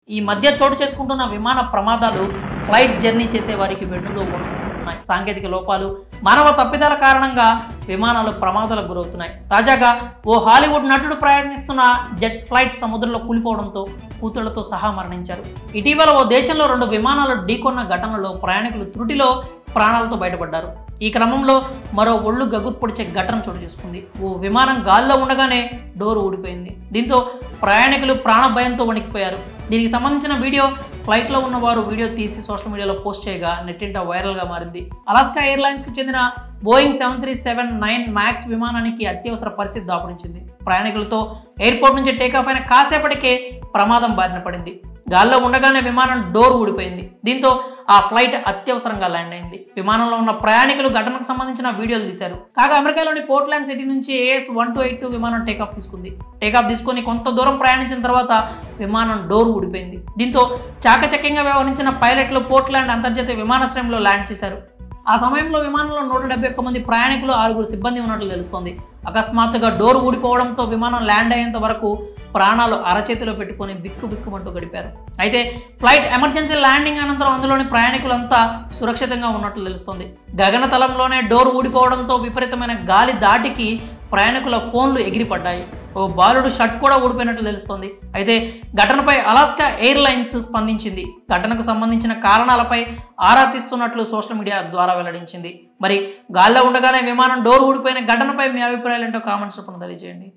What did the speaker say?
ఈ మధ్య చోటు చేసుకుంటున్న విమాన ప్రమాదాలు ఫ్లైట్ జర్నీ చేసే వారికి వెన్నులో వణుకుతున్నాయి. సాంకేతిక లోపాలు, మానవ తప్పిదాల కారణంగా విమానాలు ప్రమాదాలకు గురవుతున్నాయి. తాజాగా ఓ హాలీవుడ్ నటుడు ప్రయాణిస్తున్న జెట్ ఫ్లైట్ సముద్రంలో కూలిపోవడంతో కూతుళ్లతో సహా మరణించారు. ఇటీవల ఓ దేశంలో 2 విమానాలు ఢీకొన్న ఘటనలో ప్రయాణికులు త్రుటిలో ప్రాణాలతో బయటపడ్డారు. ఈ క్రమంలో మరో ఒళ్ళు గగురు పొడిచే ఘటన చోటు చేసుకుంది. ఓ విమానం గాల్లో ఉండగానే డోరు ఊడిపోయింది. దీంతో ప్రయాణికులు ప్రాణ భయంతో వణికిపోయారు. దీనికి సంబంధించిన వీడియో ఫ్లైట్లో ఉన్నవారు వీడియో తీసి సోషల్ మీడియాలో పోస్ట్ చేయగా నెట్టింట వైరల్గా మారింది. అలాస్కా ఎయిర్లైన్స్కి చెందిన బోయింగ్ 737-9 మ్యాక్స్ విమానానికి అత్యవసర పరిస్థితి దాపురించింది. ప్రయాణికులతో ఎయిర్పోర్ట్ నుంచి టేకాఫ్ అయిన కాసేపటికే ప్రమాదం బారిన పడింది. గాల్లో ఉండగానే విమానం డోర్ ఊడిపోయింది. దీంతో ఆ ఫ్లైట్ అత్యవసరంగా ల్యాండ్ అయింది. విమానంలో ఉన్న ప్రయాణికులు ఘటనకు సంబంధించిన వీడియోలు తీశారు. కాగా అమెరికాలోని పోర్ట్లాండ్ సిటీ నుంచి AS-1282 విమానం టేకాఫ్ తీసుకుంది. టేకాఫ్ తీసుకొని కొంత దూరం ప్రయాణించిన తర్వాత విమానం డోర్ ఊడిపోయింది. దీంతో చాకచక్యంగా వ్యవహరించిన పైలట్లు పోర్ట్లాండ్ అంతర్జాతీయ విమానాశ్రయంలో ల్యాండ్ చేశారు. ఆ సమయంలో విమానంలో 171 మంది ప్రయాణికులు, 6 సిబ్బంది ఉన్నట్లు తెలుస్తోంది. అకస్మాత్తుగా డోర్ ఊడిపోవడంతో విమానం ల్యాండ్ అయ్యేంత వరకు ప్రాణాలు అరచేతిలో పెట్టుకొని బిక్కుబిక్కుమంటూ గడిపారు. అయితే ఫ్లైట్ ఎమర్జెన్సీ ల్యాండింగ్ అనంతరం అందులోని ప్రయాణికులంతా సురక్షితంగా ఉన్నట్లు తెలుస్తోంది. గగనతలంలోనే డోర్ ఊడిపోవడంతో విపరీతమైన గాలి దాటికి ప్రయాణికుల ఫోన్లు ఎగిరిపడ్డాయి. ఓ బాలుడు షర్ట్ కూడా ఊడిపోయినట్లు తెలుస్తోంది. అయితే ఘటనపై అలాస్కా ఎయిర్లైన్స్ స్పందించింది. ఘటనకు సంబంధించిన కారణాలపై ఆరా తీస్తున్నట్లు సోషల్ మీడియా ద్వారా వెల్లడించింది. మరి గాల్లో ఉండగానే విమానం డోర్ ఊడిపోయిన ఘటనపై మీ అభిప్రాయాలు ఏంటో కామెంట్స్ రూపంలో తెలియజేయండి.